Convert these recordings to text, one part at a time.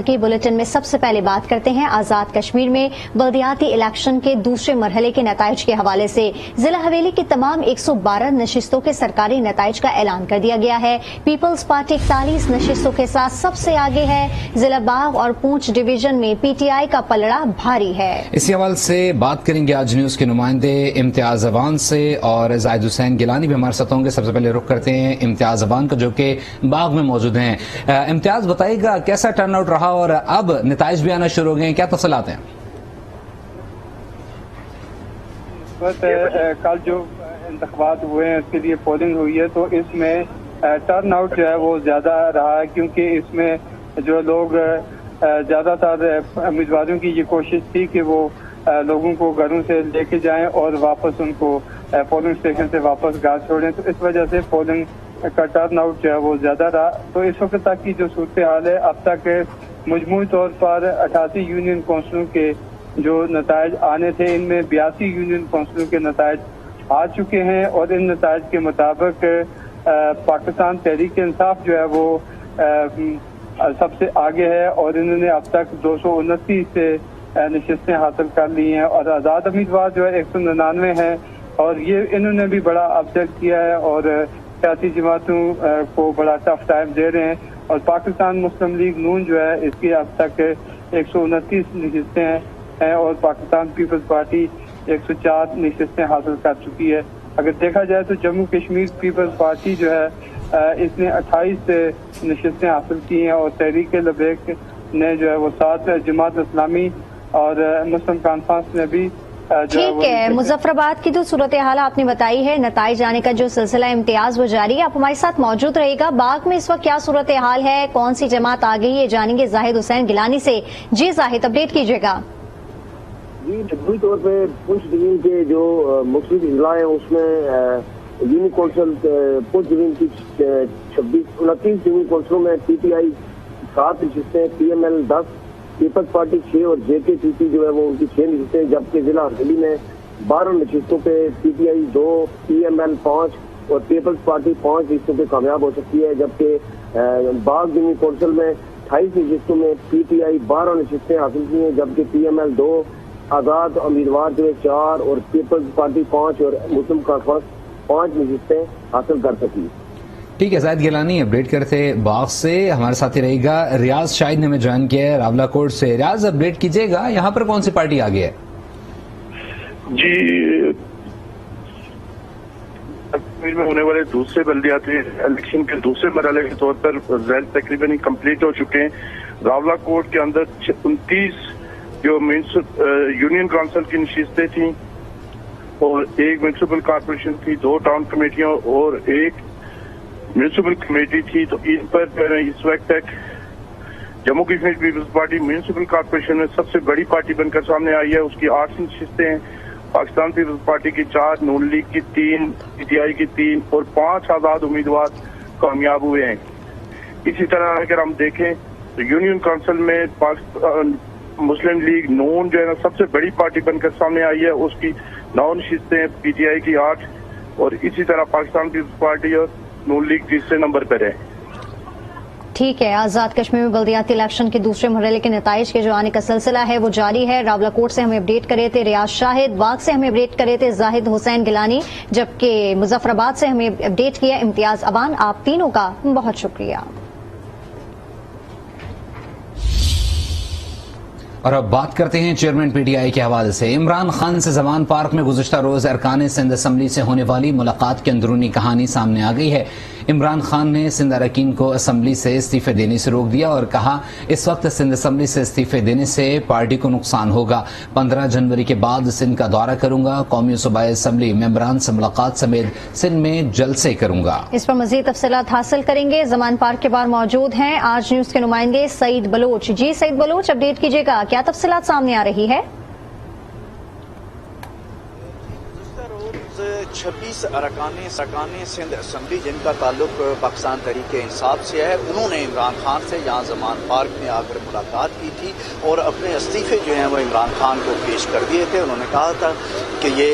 की बुलेटिन में सबसे पहले बात करते हैं आजाद कश्मीर में बल्दियाती इलेक्शन के दूसरे मरहले के नताइज के हवाले से। जिला हवेली की तमाम 112 नशिस्तों के सरकारी नताइज का ऐलान कर दिया गया है। पीपल्स पार्टी 41 नशिस्तों के साथ सबसे आगे है। जिला बाग और पूंछ डिवीजन में पीटीआई का पलड़ा भारी है। इसी हवाले से बात करेंगे आज न्यूज के नुमाइंदे इम्तियाज अवान से, और जाहिद हुसैन गिलानी भी हमारे साथ होंगे। सबसे पहले रुख करते हैं इम्तियाज अवान का, जो कि बाग में मौजूद हैं। इम्तियाज, बताइएगा कैसा टर्न आउट रहा और अब नताइज भी आना शुरू हो गए हैं, क्या तफसीलात हैं? कल जो इंतखाबात हुए हैं उसके लिए पोलिंग हुई है, तो इसमें टर्न आउट जो है वो ज्यादा रहा है, क्योंकि इसमें जो लोग ज्यादातर उम्मीदवारों की ये कोशिश थी कि वो लोगों को घरों से लेके जाएं और वापस उनको पोलिंग स्टेशन से वापस घर छोड़ें, तो इस वजह से पोलिंग का टर्न आउट जो है वो ज्यादा रहा। तो इस वक्त तक की जो सूरत हाल है, अब तक मजमूई तौर पर 88 यूनियन काउंसिलों के जो नताइज आने थे, इनमें 82 यूनियन काउंसिलों के नताइज आ चुके हैं, और इन नताइज के मुताबिक पाकिस्तान तहरीक इंसाफ जो है वो सबसे आगे है, और इन्होंने अब तक 229 नशिस्तें हासिल कर ली हैं, और आज़ाद उम्मीदवार जो है 199 हैं, और ये इन्होंने भी बड़ा अपसेट किया है और सियासी जमातों को बड़ा टफ टाइम दे रहे हैं। और पाकिस्तान मुस्लिम लीग नून जो है इसकी अब तक 129 नशिस्तें हैं, और पाकिस्तान पीपल्स पार्टी 104 नशिस्तें हासिल कर चुकी है। अगर देखा जाए तो जम्मू कश्मीर पीपल्स पार्टी जो है इसने 28 नशिस्तें हासिल की हैं, और तहरीक लबैक ने जो है वो 7, जमात इस्लामी और मुस्लिम कॉन्फ्रेंस ने भी। ठीक है, मुजफ्फराबाद की जो सूरत हाल आपने बताई है, नताइज आने का जो सिलसिला इम्तियाज वो जारी है, आप हमारे साथ मौजूद रहेगा। बाग में इस वक्त क्या सूरत हाल है, कौन सी जमात आ गई है, जानेंगे जाहिद हुसैन गिलानी से। जी जाहिद, अपडेट कीजिएगा। जी, मजबूरी तौर पे पूंछ डिवीजन के जो मुख्तलिफ जिला है उसमें यूनियन कौंसिल पूंछ डिवीजन की 29 यूनियन कौंसिलों में पीटीआई 7 नशिस्तें, पीएमएल 10, पीपल्स पार्टी 6 और जेकेटीसी जो है वो उनकी 6 नशिस्तें, जबकि जिला हवेली में 12 नशिस्तों पे पीटीआई 2, पीएमएल 5 और पीपल्स पार्टी 5 नशिस्तों पे कामयाब हो सकती है, जबकि बाग यूनियन कौंसिल में 28 नशिस्तों में पीटीआई 12 नशिस्तें हासिल की हैं, जबकि पीएमएल 2, आजाद उम्मीदवार जो है 4 और पीपल्स पार्टी 5 और मुस्लिम कॉन्फ्रेंस 5 नशिस्तें हासिल कर सकी। ठीक है, जाहिद गिलानी अपडेट करते बाग से, हमारे साथ ही रहेगा। रियाज शाहिद ने हमें ज्वाइन किया है रावला कोट से। रियाज, अपडेट कीजिएगा, यहाँ पर कौन सी पार्टी आ गई है? जी, कश्मीर में होने वाले दूसरे बल्दियाती इलेक्शन के दूसरे मरहले के तौर पर रिजल्ट तकरीबन कंप्लीट हो चुके हैं। रावला कोट के अंदर 29 जो यूनियन काउंसिल की नशिस्तें थी, और 1 म्यूनिसिपल कॉर्पोरेशन थी, 2 टाउन कमेटियां और 1 म्यूनिसिपल कमेटी थी। तो इन पर इस वक्त तक Jammu Kashmir People's Party municipal corporation में सबसे बड़ी पार्टी बनकर सामने आई है। उसकी 8 नशिस्तें हैं, पाकिस्तान पीपल्स पार्टी की 4, नून लीग की 3, पीटीआई की 3 और 5 आजाद उम्मीदवार कामयाब हुए हैं। इसी तरह अगर हम देखें तो यूनियन काउंसिल में पाकिस्तान मुस्लिम लीग नून जो है ना सबसे बड़ी पार्टी बनकर सामने आई है। उसकी 9 नशिस्तें, पीटीआई की 8, और इसी तरह पाकिस्तान पीपल्स पार्टी और नून लीग तीसरे नंबर पर है। ठीक है, आजाद कश्मीर में बल्दियाती इलेक्शन के दूसरे मरहले के नताइज के जो आने का सिलसिला है वो जारी है। रावलाकोट से हमें अपडेट करे थे रियाज शाहिद, बाग से हमें अपडेट करे थे जाहिद हुसैन गिलानी, जबकि मुजफ्फराबाद से हमें अपडेट किया इम्तियाज अवान। आप तीनों का बहुत शुक्रिया। और अब बात करते हैं चेयरमैन पीटीआई के हवाले से। इमरान खान से जमान पार्क में गुज़िश्ता रोज अरकान सिंध असम्बली से होने वाली मुलाकात की अंदरूनी कहानी सामने आ गई है। इमरान खान ने सिंध अरकान को असम्बली से इस्तीफे देने से रोक दिया और कहा इस वक्त सिंध असम्बली से इस्तीफे देने से पार्टी को नुकसान होगा। 15 जनवरी के बाद सिंध का दौरा करूंगा, कौमी सूबाई असम्बली मेंबरान से मुलाकात समेत सिंध में जलसे करूंगा। इस पर मजीद तफसीलात हासिल करेंगे। जमान पार्क के बाहर मौजूद हैं आज न्यूज के नुमाइंदे सईद बलोच। जी सईद बलोच, अपडेट कीजिएगा, क्या तफसीलात सामने आ रही है? 26 अरकान सिंध असम्बली जिनका ताल्लुक पाकिस्तान तहरीक इंसाफ से है, उन्होंने इमरान खान से यहाँ जमान पार्क में आकर मुलाकात की थी और अपने इस्तीफे जो हैं वो इमरान खान को पेश कर दिए थे। उन्होंने कहा था कि ये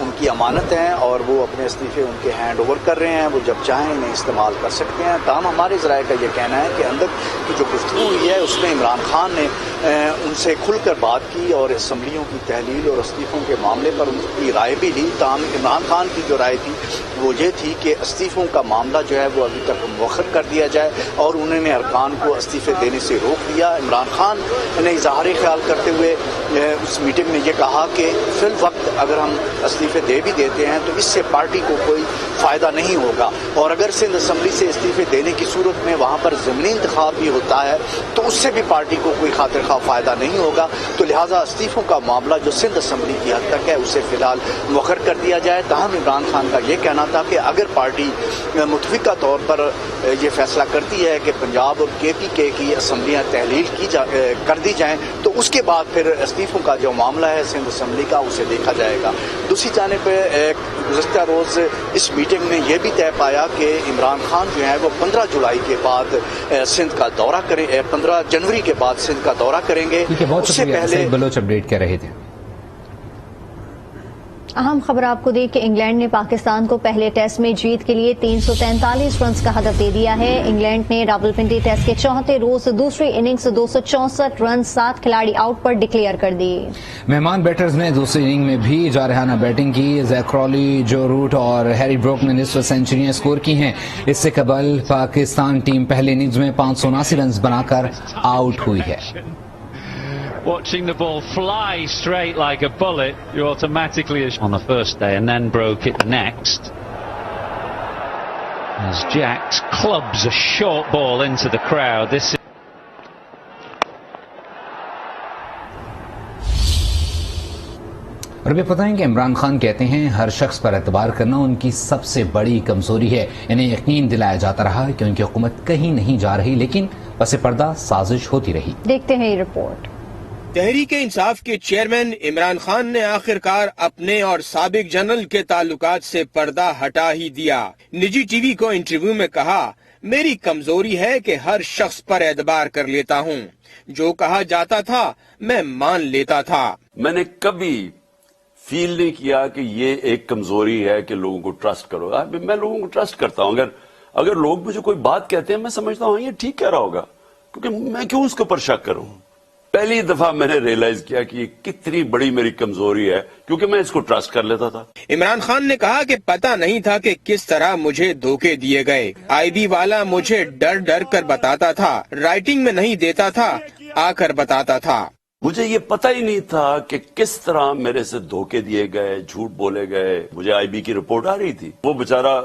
ان کی امانت ہیں اور وہ اپنے استعفے ان کے ہینڈ اوور کر رہے ہیں، وہ جب چاہیں انہیں استعمال کر سکتے ہیں۔ تاہم ہمارے ذرائع کا یہ کہنا ہے کہ اندر کی جو گفتگو ہوئی ہے اس میں عمران خان نے ان سے کھل کر بات کی اور اسمبلیوں کی تحلیل اور استعفوں کے معاملے پر ان کی رائے بھی لی۔ تاہم عمران خان کی جو رائے تھی وہ یہ تھی کہ استعفوں کا معاملہ جو ہے وہ ابھی تک مؤخر کر دیا جائے، اور انہوں نے ارکان کو استعفے دینے سے روک دیا۔ عمران خان نے اظہار خیال کرتے ہوئے اس میٹنگ میں یہ کہا کہ فی الوقت اگر ہم استعفے دے بھی دیتے ہیں تو اس سے پارٹی کو کوئی فائدہ نہیں ہوگا، اور اگر سندھ اسمبلی سے استعفے دینے کی صورت میں وہاں پر ضمنی انتخاب بھی ہوتا ہے تو اس سے بھی پارٹی کو کوئی خاطر خواہ فائدہ نہیں ہوگا، تو لہٰذا استعفوں کا معاملہ جو سندھ اسمبلی کی حد تک ہے اسے فی الحال مؤخر کر دیا جائے۔ تاہم عمران خان کا یہ کہنا تھا کہ اگر پارٹی متفقہ طور پر یہ فیصلہ کرتی ہے کہ پنجاب اور KPK کی اسمبلیاں تحلیل کر دی جائیں تو اس کے بعد پھر استعفوں کا جو معاملہ ہے سندھ اسمبلی کا اسے دیکھا جائے گا۔ دوسری جانب گزشتہ روز اس میٹنگ میں یہ بھی طے پایا کہ عمران خان جو ہے وہ 15 جولائی کے بعد سندھ کا دورہ کریں، 15 جنوری کے بعد سندھ کا دورہ کریں گے۔ اس سے پہلے بلوچ اپڈیٹ کر رہے تھے۔ اہم خبر آپ کو دے کہ انگلینڈ نے پاکستان کو پہلے ٹیسٹ میں جیت کے لیے 343 رنز کا ہدف دے دیا ہے۔ انگلینڈ نے راولپنڈی ٹیسٹ کے چوتھے روز دوسری اننگز 264 رنز 7 کھلاڑی آؤٹ پر ڈکلیئر کر دی۔ مہمان بیٹرز نے دوسری اننگ میں بھی جارحانہ بیٹنگ کی۔ زیک کرالی، جو روٹ اور ہیری بروک نے نصف سینچریاں سکور کی ہیں۔ اس سے قبل پاکستان ٹیم پہلے اننگز میں 579 رنز بنا کر آؤٹ ہوئی ہے۔ Watching the ball fly straight like a bullet, you automatically on the first day and then broke it the next. As Jacks clubs a short ball into the crowd. This is اور ابھی پتہ ہے کہ عمران خان کہتے ہیں ہر شخص پر اعتبار کرنا ان کی سب سے بڑی کمزوری ہے۔ انہیں یقین دلایا جاتا رہا کہ ان کی حکومت کہیں نہیں جا رہی، لیکن پس پردہ سازش ہوتی رہی۔ دیکھتے ہیں یہ رپورٹ۔ تحریک انصاف کے چیئرمین عمران خان نے آخرکار اپنے اور سابق جنرل کے تعلقات سے پردہ ہٹا ہی دیا۔ نجی ٹی وی کو انٹرویو میں کہا، میری کمزوری ہے کہ ہر شخص پر اعتبار کر لیتا ہوں، جو کہا جاتا تھا میں مان لیتا تھا۔ میں نے کبھی فیل نہیں کیا کہ یہ ایک کمزوری ہے کہ لوگوں کو ٹرسٹ کرو۔ میں لوگوں کو ٹرسٹ کرتا ہوں، اگر لوگ مجھے کوئی بات کہتے ہیں میں سمجھتا ہوں یہ ٹھیک کہہ رہا ہوگا، کیونکہ میں کیوں اس کے اوپر شک کروں۔ پہلی دفعہ میں نے ریئلائز کیا کہ یہ کتنی بڑی میری کمزوری ہے، کیونکہ میں اس کو ٹرسٹ کر لیتا تھا۔ عمران خان نے کہا کہ پتہ نہیں تھا کہ کس طرح مجھے دھوکے دیے گئے۔ IB والا مجھے ڈر ڈر کر بتاتا تھا، رائٹنگ میں نہیں دیتا تھا، آ کر بتاتا تھا۔ مجھے یہ پتہ ہی نہیں تھا کہ کس طرح میرے سے دھوکے دیے گئے، جھوٹ بولے گئے۔ مجھے IB کی رپورٹ آ رہی تھی، وہ بیچارہ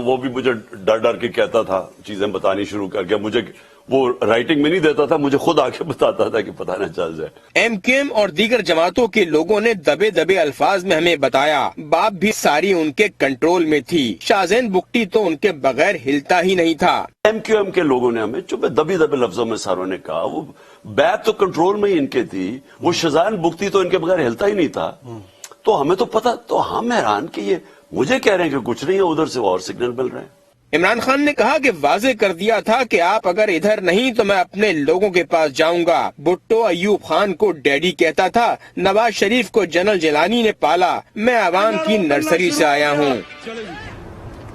وہ بھی مجھے ڈر ڈر کے کہتا تھا، چیزیں بتانی شروع کر گیا۔ مجھے وہ رائٹنگ میں نہیں دیتا تھا، مجھے خود آ کے بتاتا تھا کہ پتہ نہ چل جائے۔ MKM اور دیگر جماعتوں کے لوگوں نے دبے دبے الفاظ میں ہمیں بتایا، باپ بھی ساری ان کے کنٹرول میں تھی، شاہزین بگٹی تو ان کے بغیر ہلتا ہی نہیں تھا۔ MQM کے لوگوں نے ہمیں چپے دبے دبے لفظوں میں ساروں نے کہا، وہ بیک تو کنٹرول میں ہی ان کے تھی، وہ شاہزین بگٹی تو ان کے بغیر ہلتا ہی نہیں تھا۔ تو ہمیں تو پتہ، تو ہم حیران کہ یہ مجھے کہہ رہے ہیں کہ کچھ نہیں ہے، ادھر سے اور سگنل مل رہے ہیں۔ عمران خان نے کہا کہ واضح کر دیا تھا کہ آپ اگر ادھر نہیں تو میں اپنے لوگوں کے پاس جاؤں گا۔ بھٹو ایوب خان کو ڈیڈی کہتا تھا، نواز شریف کو جنرل جیلانی نے پالا، میں عوام کی نرسری سے آیا ہوں۔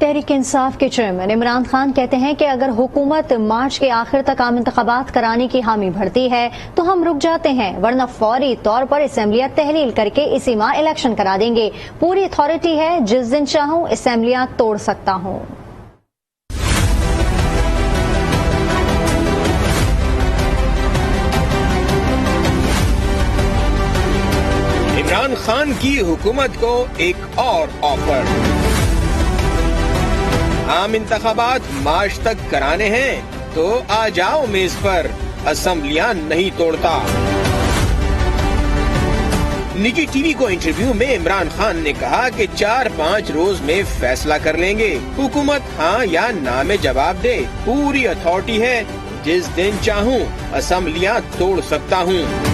تحریک انصاف کے چیئرمین عمران خان کہتے ہیں کہ اگر حکومت مارچ کے آخر تک عام انتخابات کرانے کی حامی بھرتی ہے تو ہم رک جاتے ہیں، ورنہ فوری طور پر اسمبلیاں تحلیل کر کے اسی ماہ الیکشن کرا دیں گے۔ پوری اتھارٹی ہے، جس دن چاہوں اسمبلیاں توڑ سکتا ہوں۔ عمران خان کی حکومت کو ایک اور آفر، عام انتخابات مارچ تک کرانے ہیں تو آ جاؤ میز پر، اسمبلیاں نہیں توڑتا۔ نجی ٹی وی کو انٹرویو میں عمران خان نے کہا کہ 4-5 روز میں فیصلہ کر لیں گے، حکومت ہاں یا نہ میں جواب دے، پوری اتھارٹی ہے، جس دن چاہوں اسمبلیاں توڑ سکتا ہوں۔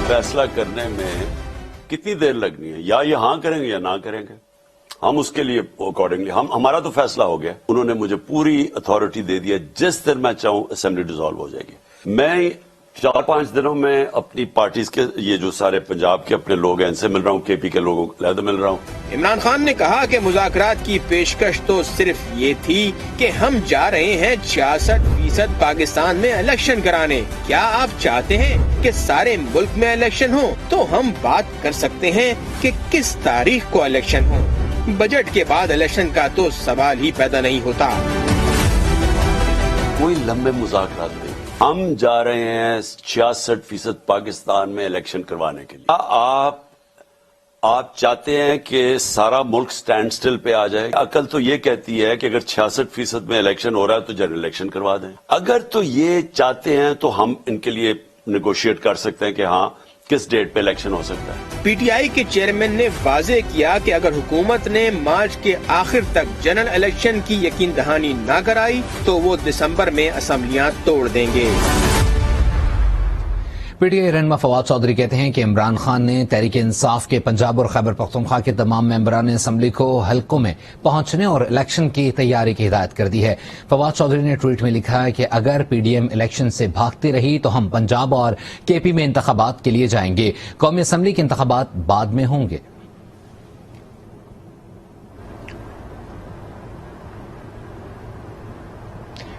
فیصلہ کرنے میں کتنی دیر لگنی ہے، یا یہ ہاں کریں گے یا نہ کریں گے، ہم اس کے لیے اکارڈنگلی ہمارا تو فیصلہ ہو گیا۔ انہوں نے مجھے پوری اتھارٹی دے دیا، جس دن میں چاہوں اسمبلی ڈیزالو ہو جائے گی۔ میں 4-5 दिनों में अपनी पार्टीज के ये जो सारे पंजाब के अपने लोग हैं इनसे मिल रहा हूँ, केपी के लोगों को लहदा मिल रहा हूँ। इमरान खान ने कहा कि मुज़ाकरात की पेशकश तो सिर्फ ये थी कि हम जा रहे हैं 66% पाकिस्तान में इलेक्शन कराने। क्या आप चाहते हैं कि सारे मुल्क में इलेक्शन हो तो हम बात कर सकते हैं कि किस तारीख को इलेक्शन हो। बजट के बाद इलेक्शन का तो सवाल ही पैदा नहीं होता। कोई लंबे मुज़ाकरात नहीं, हम जा रहे हैं 66% पाकिस्तान में इलेक्शन करवाने के लिए। आप चाहते हैं कि सारा मुल्क स्टैंड स्टिल पे आ जाए? अकल तो ये कहती है कि अगर 66% में इलेक्शन हो रहा है तो जनरल इलेक्शन करवा दें। अगर तो ये चाहते हैं तो हम इनके लिए नेगोशिएट कर सकते हैं कि हाँ किस डेट पे इलेक्शन हो सकता है। पीटीआई के चेयरमैन ने वाजे किया कि अगर हुकूमत ने मार्च के आखिर तक जनरल इलेक्शन की यकीन दहानी न कराई तो वो दिसंबर में असेंबलियां तोड़ देंगे। पीटीआई रहनुमा फवाद चौधरी कहते हैं कि इमरान खान ने तहरीक इंसाफ के पंजाब और खैबर पख्तूनख्वा के तमाम मेंबरान असम्बली को हलकों में पहुंचने और इलेक्शन की तैयारी की हिदायत कर दी है। फवाद चौधरी ने ट्वीट में लिखा है कि अगर पीडीएम इलेक्शन से भागती रही तो हम पंजाब और केपी में इंतखाबात के लिए जाएंगे। कौमी असम्बली के इंतखाबात बाद में होंगे।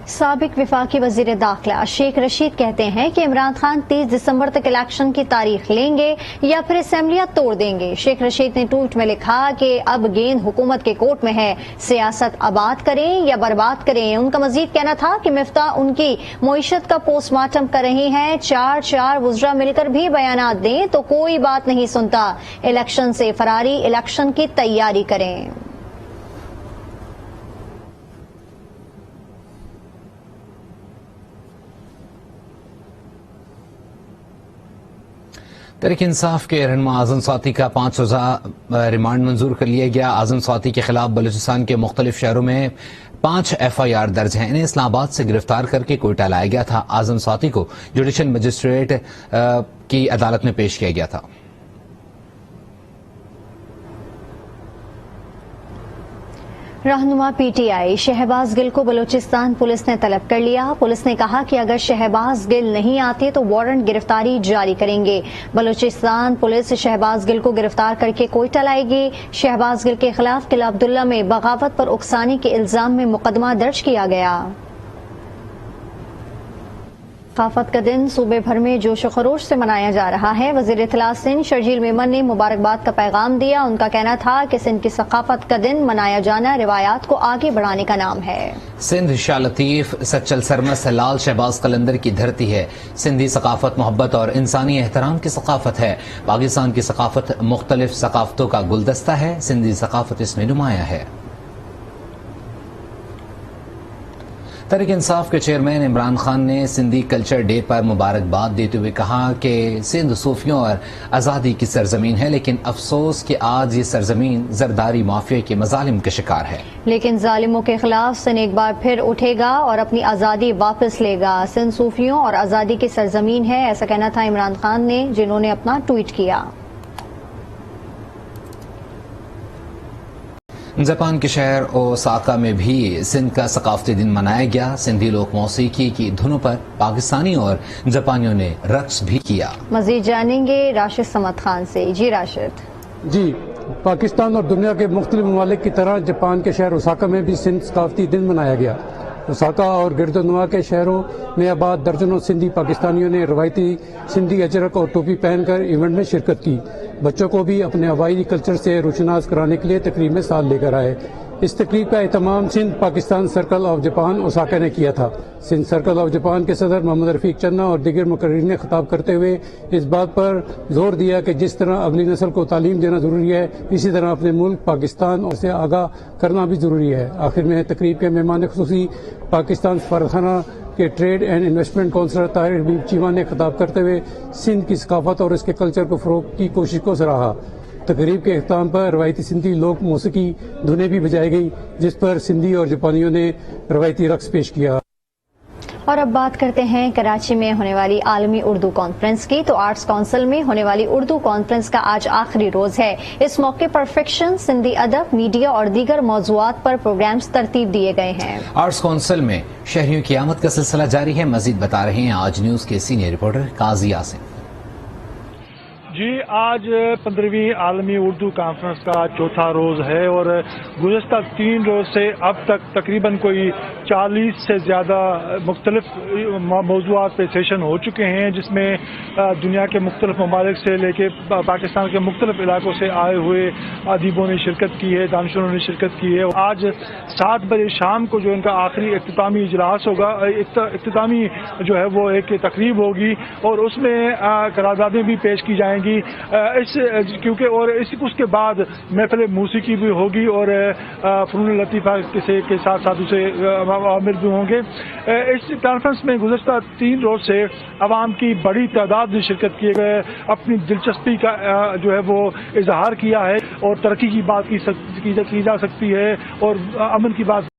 साबिक विफाकी वजीर दाखिला शेख रशीद कहते हैं कि इमरान खान 30 दिसंबर तक इलेक्शन की तारीख लेंगे या फिर असेंबलियां तोड़ देंगे। शेख रशीद ने ट्वीट में लिखा कि अब गेंद हुकूमत के कोर्ट में है, सियासत आबाद करें या बर्बाद करें। उनका मजीद कहना था कि मिफ्ता उनकी मईशत का पोस्टमार्टम कर रही हैं। 4 वुज़रा मिलकर भी बयानात दें तो कोई बात नहीं सुनता। इलेक्शन से फरारी, इलेक्शन की तैयारी करें। तहरीक इंसाफ के रहनुमा आजम स्वाति का 5 रोजा रिमांड मंजूर कर लिया गया। आजम स्वाति के खिलाफ बलूचिस्तान के मुख्तलिफ शहरों में 5 FIR दर्ज हैं। इन्हें इस्लामाबाद से गिरफ्तार करके कोयटा लाया गया था। आजम स्वाति को जुडिशल मजिस्ट्रेट की अदालत में पेश किया गया था। रहनुमा पीटीआई शहबाज गिल को बलूचिस्तान पुलिस ने तलब कर लिया। पुलिस ने कहा कि अगर शहबाज गिल नहीं आते तो वारंट गिरफ्तारी जारी करेंगे। बलूचिस्तान पुलिस शहबाज गिल को गिरफ्तार करके कोयटा लाएगी। शहबाज गिल के खिलाफ किला अब्दुल्ला में बगावत पर उकसानी के इल्जाम में मुकदमा दर्ज किया गया। सकाफत का दिन सूबे भर में जोश व खरोश से मनाया जा रहा है। वजीर इत्तला सिंध शर्जील मेमन ने मुबारकबाद का पैगाम दिया। उनका कहना था कि सिंध की सकाफत का दिन मनाया जाना रिवायात को आगे बढ़ाने का नाम है। सिंध शाह लतीफ सच्चल सरमस लाल शहबाज कलंदर की धरती है। सिंधी सकाफत मोहब्बत और इंसानी एहतराम की सकाफत है। पाकिस्तान की सकाफत मुख्तलिफ सकाफतों का गुलदस्ता है। सिंधी सकाफत इसमें नुमाया है। तहरीक इंसाफ के चेयरमैन इमरान खान ने सिंधी कल्चर डे पर मुबारकबाद देते हुए कहा कि सिंध सूफियों और आज़ादी की सरजमीन है, लेकिन अफसोस कि आज ये सरजमीन जरदारी माफिया के मजालिम के शिकार है। लेकिन जालिमों के खिलाफ सिंध एक बार फिर उठेगा और अपनी आज़ादी वापस लेगा। सिंध सूफियों और आज़ादी की सरजमीन है, ऐसा कहना था इमरान खान ने, जिन्होंने अपना ट्वीट किया। जापान के शहर ओसाका में भी सिंध का सकाफती दिन मनाया गया। सिंधी लोक मौसीकी की धुनों पर पाकिस्तानी और जापानियों ने रक्स भी किया। मजीद जानेंगे राशिद समद खान से। जी राशिद। जी, पाकिस्तान और दुनिया के मुख्तलिफ ममालिक की तरह जापान के शहर ओसाका में भी सिंध सकाफती दिन मनाया गया। ओसाका और गिरदोनुमा के शहरों में आबाद दर्जनों सिंधी पाकिस्तानियों ने रवायती सिंधी अजरक और टोपी पहनकर इवेंट में शिरकत की। बच्चों को भी अपने हवाई कल्चर से रोशनास कराने के लिए तकरीब में साथ लेकर आए। इस तकरीब का एहतमाम Sindh Pakistan circle of Japan Osaka ने किया था। सिंध सर्कल ऑफ जापान के सदर मोहम्मद रफीक चन्ना और दीगर मुकर्रीरीन ने खिताब करते हुए इस बात पर जोर दिया कि जिस तरह अगली नस्ल को तालीम देना जरूरी है, इसी तरह अपने मुल्क पाकिस्तान से आगाह करना भी जरूरी है। आखिर में तकरीब के मेहमान खुसूसी पाकिस्तान सफारतखाना के trade and investment counsellor Tahir Habib Cheema ने खिताब करते हुए सिंध की सकाफत और इसके कल्चर को फरोग की कोशिश को सराहा। तकरीब के अख्ताम पर रवायती सिंधी लोक मौसीकी धुनें भी बजाई गई, जिस पर सिंधी और जापानियों ने रवायती रक्स पेश किया। اور اب بات کرتے ہیں کراچی میں ہونے والی عالمی اردو کانفرنس کی۔ تو آرٹس کونسل میں ہونے والی اردو کانفرنس کا آج آخری روز ہے۔ اس موقع پر فکشن، سندھی ادب، میڈیا اور دیگر موضوعات پر پروگرامز ترتیب دیے گئے ہیں۔ آرٹس کونسل میں شہریوں کی آمد کا سلسلہ جاری ہے، مزید بتا رہے ہیں آج نیوز کے سینئر رپورٹر قاضی آصف۔ جی، آج 15ویں عالمی اردو کانفرنس کا چوتھا روز ہے اور گزشتہ 3 روز سے اب تک تقریباً کوئی 40 سے زیادہ مختلف موضوعات پہ سیشن ہو چکے ہیں، جس میں دنیا کے مختلف ممالک سے لے کے پاکستان کے مختلف علاقوں سے آئے ہوئے ادیبوں نے شرکت کی ہے، دانشوروں نے شرکت کی ہے۔ آج 7 بجے شام کو جو ان کا آخری اختتامی اجلاس ہوگا، اختتامی جو ہے وہ ایک تقریب ہوگی اور اس میں قراردادیں بھی پیش کی جائیں گی کیونکہ اور اس کے بعد محفل موسیقی بھی ہوگی اور فنون لطیفہ کے ساتھ ساتھ اسے عوامل بھی ہوں گے۔ اس کانفرنس میں گزشتہ 3 روز سے عوام کی بڑی تعداد نے شرکت کیے گئے، اپنی دلچسپی کا جو ہے وہ اظہار کیا ہے اور ترقی کی بات کی جا سکتی ہے اور امن کی بات